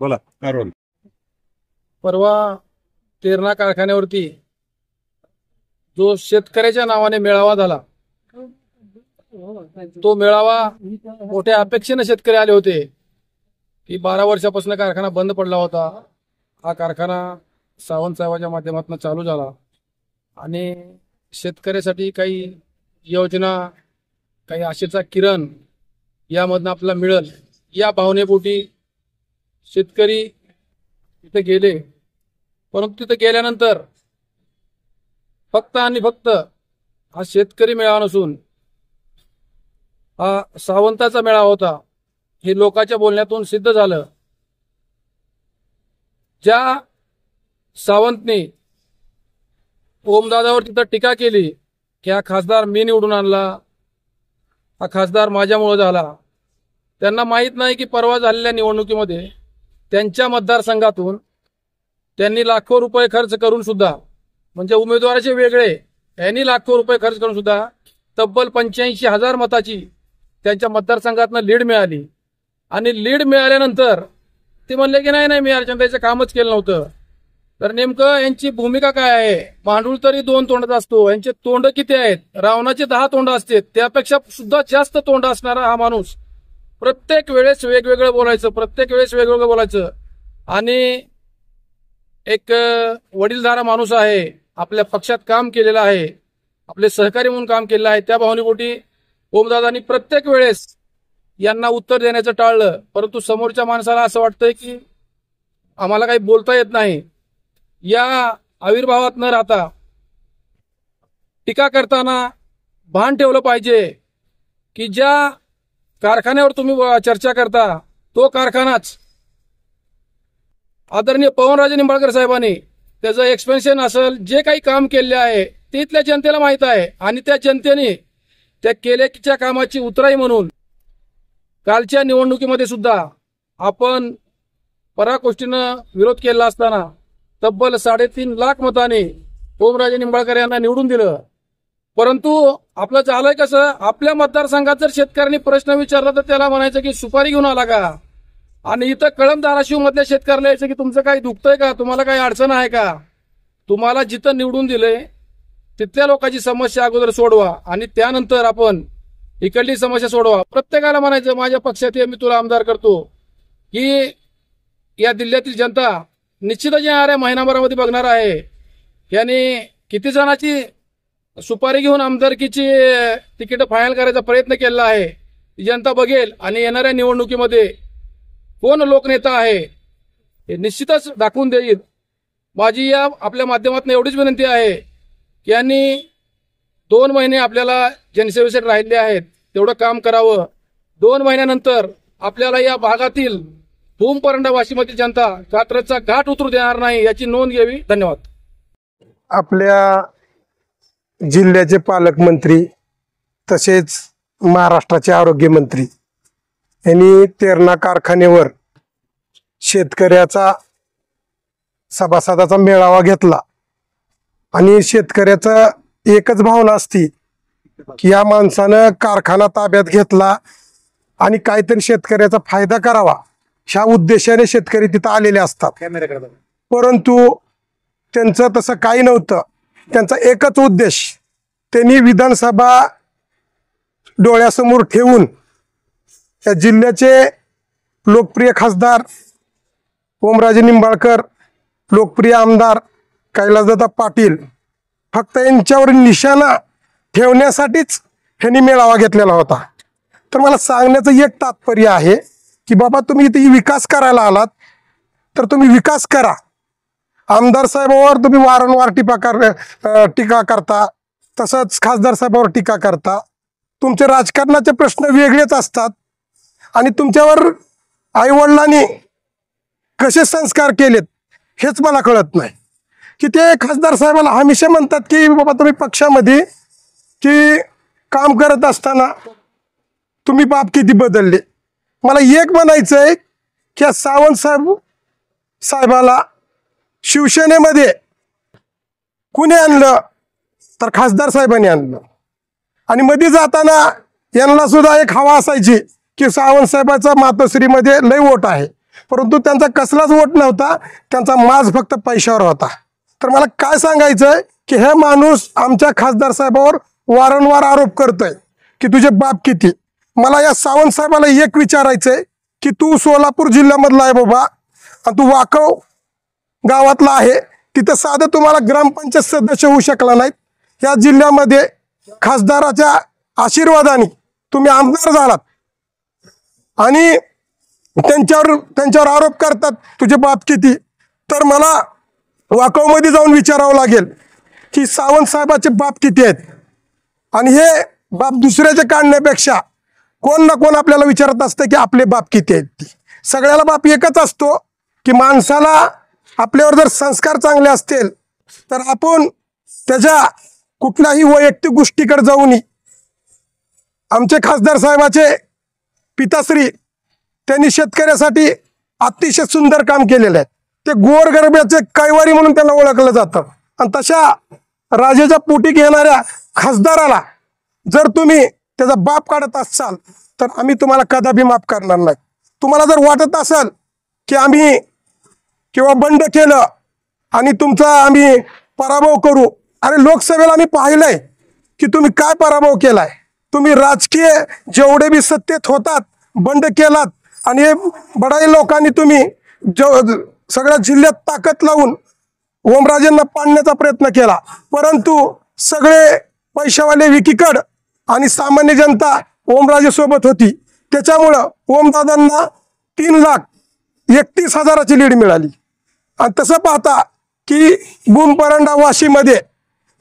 बोला अरुण. परवा तेरणा कारखान्यावरती जो शेतकऱ्याच्या नावाने मेळावा झाला, तो मेळावा मोठ्या अपेक्षेने शेतकरी आले होते की 12 वर्षापासून कारखाना बंद पडला होता. हा कारखाना सावंत साहेबांच्या माध्यमातून चालू झाला आणि शेतकऱ्यासाठी काही योजना, काही आशेचा किरण यामधनं आपल्याला मिळेल या भावनेपोटी शेतकरी तिथे गेले. परंतु तिथे गेल्यानंतर फक्त आणि फक्त हा शेतकरी मेळावा नसून हा सावंताचा मेळावा होता हे लोकांच्या बोलण्यातून सिद्ध झालं. ज्या सावंतने ओमदादावर तिथं टीका केली की हा खासदार मी निवडून आणला, हा खासदार माझ्यामुळे झाला, त्यांना माहीत नाही की परवा झालेल्या निवडणुकीमध्ये त्यांच्या मतदारसंघातून त्यांनी लाखो रुपये खर्च करून सुद्धा, म्हणजे उमेदवाराचे वेगळे, यांनी लाखो रुपये खर्च करून सुद्धा तब्बल 85,000 मताची त्यांच्या मतदारसंघातनं लीड मिळाली. आणि लीड मिळाल्यानंतर ते म्हणले की नाही मी अर्चनाताईचं कामच केलं नव्हतं. तर नेमकं यांची भूमिका काय आहे? भांडूळ तरी 2 तोंडाचा असतो, यांचे तोंड किती आहेत? रावणाचे 10 तोंड असतात, त्यापेक्षा सुद्धा जास्त तोंड असणारा हा माणूस प्रत्येक वेळेस वेगवेगळं बोलायचं. आणि एक वडीलधारा माणूस आहे, आपल्या पक्षात काम केलेला आहे, आपले सहकारी म्हणून काम केलेलं आहे. त्या भावनेपोटी ओमदादांनी प्रत्येक वेळेस यांना उत्तर देण्याचं टाळलं. परंतु समोरच्या माणसाला असं वाटतंय की आम्हाला काही बोलता येत नाही. या आविर्भावात न राहता टीका करताना भान ठेवलं पाहिजे की ज्या कारखान्यावर तुम्ही चर्चा करता तो कारखानाच आदरणीय पवनराजे निंबाळकर साहेबांनी त्याचं एक्सपेन्शन असेल, जे काही काम केले आहे ते इथल्या जनतेला माहीत आहे. आणि त्या जनतेने त्या केलेल्या कामाची उतराई म्हणून कालच्या निवडणुकीमध्ये सुद्धा आपण पराकोष्टीनं विरोध केला असताना तब्बल 3.5 लाख मताने ओमराजे निंबाळकर यांना निवडून दिलं. परंतु आपलं झालंय कसं, आपल्या मतदारसंघात जर शेतकऱ्यांनी प्रश्न विचारला तर त्याला म्हणायचं की सुपारी घेऊन आला का? आणि इथं कळंब धाराशिव मधल्या शेतकऱ्याला यायचं की तुमचं काही दुखतंय का, तुम्हाला काही अडचण आहे का? तुम्हाला जिथं निवडून दिलंय तिथल्या लोकांची समस्या अगोदर सोडवा आणि त्यानंतर आपण इकडली समस्या सोडवा. प्रत्येकाला म्हणायचं माझ्या पक्षात मी तुला आमदार करतो, की या जिल्ह्यातील जनता निश्चितच येणाऱ्या महिनाभरामध्ये बघणार आहे यांनी किती जणांची सुपारी घेऊन आमदारकीची तिकीट फायनल करायचा प्रयत्न केला आहे. जनता बघेल आणि येणाऱ्या निवडणुकीमध्ये कोण लोकनेता आहे हे निश्चितच दाखवून देईल. माझी या आपल्या माध्यमातून एवढीच विनंती आहे की यांनी 2 महिने आपल्याला जनसेवेसाठी राहिले आहेत, तेवढं काम करावं. 2 महिन्यानंतर आपल्याला या भागातील भूमपरंडा वाशीमधील जनता कात्रजचा घाट उतरू देणार नाही याची नोंद घ्यावी. धन्यवाद. आपल्या जिल्ह्याचे पालकमंत्री तसेच महाराष्ट्राचे आरोग्यमंत्री यांनी तेरणा कारखान्यावर शेतकऱ्याचा सभासदाचा मेळावा घेतला आणि शेतकऱ्याचा एकच भावना असती की या माणसानं कारखाना ताब्यात घेतला आणि काहीतरी शेतकऱ्याचा फायदा करावा, ह्या उद्देशाने शेतकरी तिथं आलेले असतात. परंतु त्यांचं तसं काही नव्हतं. त्यांचा एकच उद्देश, त्यांनी विधानसभा डोळ्यासमोर ठेवून या जिल्ह्याचे लोकप्रिय खासदार ओमराजे निंबाळकर, लोकप्रिय आमदार कैलासदादा पाटील, फक्त यांच्यावर निशाणा ठेवण्यासाठीच ह्यांनी मेळावा घेतलेला होता. तर मला सांगण्याचं एक तात्पर्य आहे की बाबा तुम्ही इथे विकास करायला आलात तर तुम्ही विकास करा. आमदार साहेबांवर तुम्ही वारंवार टीका करता, तसंच खासदार साहेबांवर टीका करता. तुमचे राजकारणाचे प्रश्न वेगळेच असतात आणि तुमच्यावर आईवडिलांनी कसे संस्कार केलेत हेच मला कळत नाही. की ते खासदार साहेबाला हमेशा म्हणतात की बाबा तुम्ही पक्षामध्ये की काम करत असताना तुम्ही बाप किती बदलले. मला एक म्हणायचं आहे की सावंत साहेबाला शिवसेनेमध्ये कुणी आणलं तर खासदार साहेबांनी आणलं. आणि मध्ये जाताना यांना सुद्धा एक हवा असायची की सावंत साहेबाचा मातोश्रीमध्ये लय वोट आहे, परंतु त्यांचा कसलाच वोट नव्हता, त्यांचा माज फक्त पैशावर होता. तर मला काय सांगायचंय की हे माणूस आमच्या खासदार साहेबावर वारंवार आरोप करतोय की तुझे बाप किती. मला या सावंत साहेबाला एक विचारायचंय की तू सोलापूर जिल्ह्यामधला आहे बाबा, आणि तू वाकव गावातला आहे, तिथं साधं तुम्हाला ग्रामपंचायत सदस्य होऊ शकला नाहीत. या जिल्ह्यामध्ये खासदाराच्या आशीर्वादाने तुम्ही आमदार झालात आणि त्यांच्यावर आरोप करतात तुझे बाप किती. तर मला वाकवमध्ये जाऊन विचारावं लागेल की सावंत साहेबाचे बाप किती आहेत. आणि हे बाप दुसऱ्याचे काढण्यापेक्षा कोण ना कोण आपल्याला विचारत असतं की आपले बाप किती आहेत. सगळ्याला बाप एकच असतो की माणसाला आपल्यावर जर संस्कार चांगले असतील तर आपण त्याच्या कुठल्याही वैयक्तिक गोष्टीकडे जाऊ नये. आमचे खासदार साहेबाचे पिताश्री त्यांनी शेतकऱ्यासाठी अतिशय सुंदर काम केलेलं आहे. ते गोरगरिबाचे कैवारी म्हणून त्यांना ओळखलं जातं. आणि तशा राजाच्या पोटी घेणाऱ्या खासदाराला जर तुम्ही त्याचा बाप काढत असाल तर आम्ही तुम्हाला कदापि माफ करणार नाही. तुम्हाला जर वाटत असेल की आम्ही किंवा बंड केलं आणि तुमचा आम्ही पराभव करू, अरे लोकसभेला आम्ही पाहिलंय की तुम्ही काय पराभव केलाय. तुम्ही राजकीय जेवढे बी सत्तेत होतात बंड केलात आणि बडाई लोकांनी तुम्ही सगळ्या जिल्ह्यात ताकद लावून ओमराजेंना पाडण्याचा प्रयत्न केला. परंतु सगळे पैशावाले विकीकड आणि सामान्य जनता ओमराजे सोबत होती. त्याच्यामुळं ओमदादांना 3,31,000ची लीड मिळाली. आणि तसं पाहता की बुमपरांडा वाशीमध्ये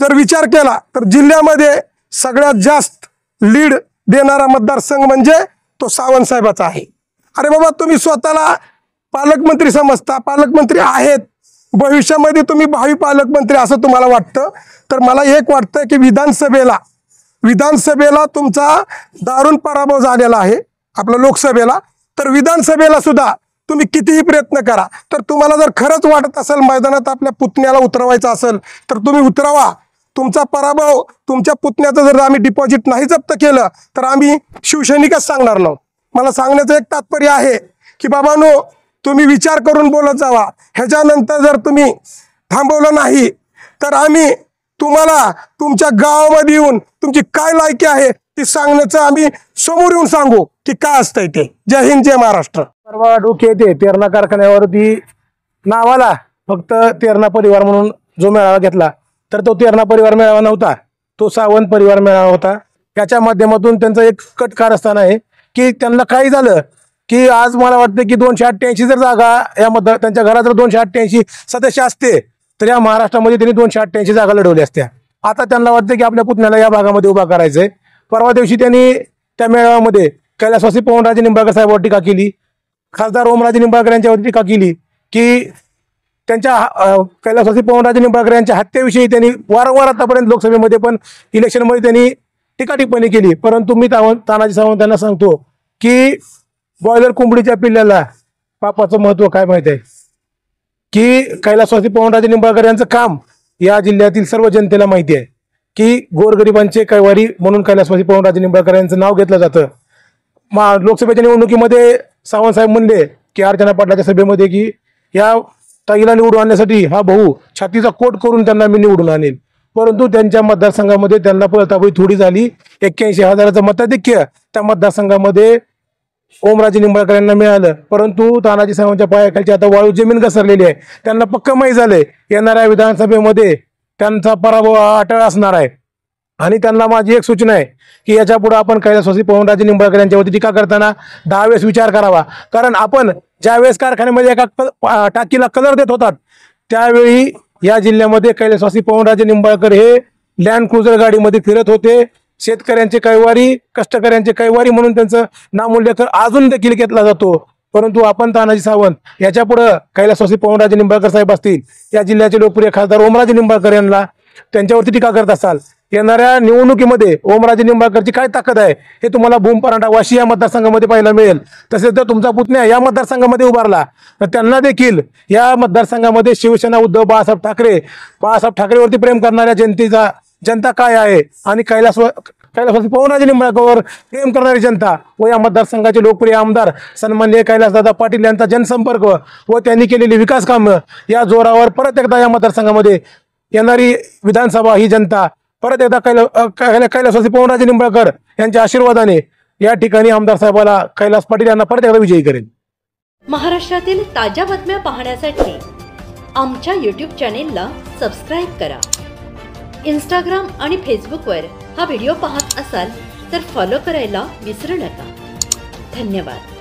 जर विचार केला तर जिल्ह्यामध्ये सगळ्यात जास्त लीड देणारा मतदारसंघ म्हणजे तो सावंत साहेबाचा आहे. अरे बाबा, तुम्ही स्वतःला पालकमंत्री समजता, पालकमंत्री आहेत, भविष्यामध्ये तुम्ही भावी पालकमंत्री असं तुम्हाला वाटतं. तर मला एक वाटतं की विधानसभेला तुमचा दारुण पराभव झालेला आहे आपल्या लोकसभेला. तर विधानसभेला सुद्धा तुम्ही कितीही प्रयत्न करा, तर तुम्हाला जर खरंच वाटत असेल मैदानात आपल्या पुतण्याला उतरवायचं असेल तर तुम्ही उतरवा. तुमचा पराभव, तुमच्या पुतण्याचं जर आम्ही डिपॉझिट नाही जप्त केलं तर आम्ही शिवसैनिकच सांगणार नव्हतो. मला सांगण्याचं एक तात्पर्य आहे की बाबांनो, तुम्ही विचार करून बोलत जावा. ह्याच्यानंतर जर तुम्ही थांबवलं नाही तर आम्ही तुम्हाला तुमच्या गावामध्ये येऊन तुमची काय लायकी आहे ती सांगण्याचं आम्ही समोर येऊन सांगू की काय असतंय ते. जय हिंद, जय महाराष्ट्र. परवा डोके येते तेरणा कारखान्यावरती नावाला फक्त तेरणा परिवार म्हणून जो मेळावा घेतला तर तो तेरणा परिवार मेळावा नव्हता, तो सावंत परिवार मेळावा होता. याच्या माध्यमातून त्यांचं एक कट कारस्थान आहे की त्यांना काही झालं की आज मला वाटतं की 288 जर जागा या त्यांच्या घरात जर 288 सदस्य असते तर या महाराष्ट्रामध्ये त्यांनी 288 जागा लढवल्या असत्या. आता त्यांना वाटतं की आपल्या पुतण्याला या भागामध्ये उभा करायचंय. परवा दिवशी त्यांनी त्या मेळाव्यामध्ये कैलासवासी पवनराजे निंबाळकर साहेबांवर टीका केली, खासदार ओमराजे निंबाळकर यांच्यावर टीका केली की त्यांच्या कैलासवासी पवनराजे निंबाळकर यांच्या हत्येविषयी त्यांनी वारंवार आतापर्यंत लोकसभेमध्ये पण इलेक्शनमध्ये त्यांनी टीका टिप्पणी केली. परंतु मी तानाजी सावंत यांना सांगतो की बॉयलर कोंबडीच्या पिल्ल्याला पापाचं महत्व काय माहित आहे की कैलासवासी पवनराजे निंबाळकर यांचं काम या जिल्ह्यातील सर्व जनतेला माहिती आहे की गोरगरिबांचे कैवारी म्हणून कैलासवासी पवनराजे निंबाळकर यांचं नाव घेतलं जातं. लोकसभेच्या निवडणुकीमध्ये सावंत साहेब म्हणले की अर्चना पाटलाच्या सभेमध्ये की या ताईला निवडून आणण्यासाठी हा भाऊ छातीचा कोट करून त्यांना मी निवडून आणेल. परंतु त्यांच्या मतदारसंघामध्ये त्यांना पळतापळी थोडी झाली. 81,000चं मताधिक्य त्या मतदारसंघामध्ये ओमराजे निंबाळकर यांना मिळालं. परंतु तानाजी सावंतच्या पायाखालची आता वाळू जमीन घसरलेली आहे. त्यांना पक्क माहीत झालंय येणाऱ्या विधानसभेमध्ये त्यांचा पराभव अटळ असणार आहे. आणि त्यांना माझी एक सूचना आहे की याच्या पुढे आपण कैलासवासी पवनराजे निंबाळकर यांच्यावरती टीका करताना 10 वेळेस विचार करावा. कारण आपण ज्यावेळेस कारखान्यामध्ये एका टाकीला कलर देत होतात त्यावेळी या जिल्ह्यामध्ये कैलासवासी पवनराजे निंबाळकर हे लँड क्रुझर गाडीमध्ये फिरत होते. शेतकऱ्यांचे कैवारी, कष्टकऱ्यांचे कैवारी म्हणून त्यांचं नामोल्लेख अजून देखील घेतला जातो. परंतु आपण तानाजी सावंत याच्या पुढे कैलासवासी पवनराजे निंबाळकर साहेब असतील, या जिल्ह्याचे लोकप्रिय खासदार ओमराजे निंबाळकर यांना त्यांच्यावरती टीका करत असाल, येणाऱ्या निवडणुकीमध्ये ओमराजे निंबाळकरची काय ताकद आहे हे तुम्हाला भूमपरांडा वाशी या मतदारसंघामध्ये पाहायला मिळेल. तसेच जर तुमचा पुतण्या या मतदारसंघामध्ये उभारला तर त्यांना देखील या मतदारसंघामध्ये शिवसेना उद्धव बाळासाहेब ठाकरेवरती प्रेम करणाऱ्या जनता काय आहे आणि कैलासवासी पवनराजे निंबाळकरवर प्रेम करणारी जनता व या मतदारसंघाचे लोकप्रिय आमदार सन्माननीय कैलासदादा पाटील यांचा जनसंपर्क व त्यांनी केलेली विकास कामं या जोरावर परत एकदा या मतदारसंघामध्ये येणारी विधानसभा ही जनता परत एकदा कैलासवासी पवनराजे निंबाळकर यांच्या आशीर्वादाने या ठिकाणी आमदार साहेबाला कैलास पाटील यांना परत एकदा विजयी करेल. महाराष्ट्रातील ताज्या बातम्या पाहण्यासाठी आमच्या YouTube चॅनेलला सबस्क्राईब करा. इंस्टाग्राम आणि फेसबुकवर हा व्हिडिओ पाहत असाल तर फॉलो करायला विसरू नका. धन्यवाद.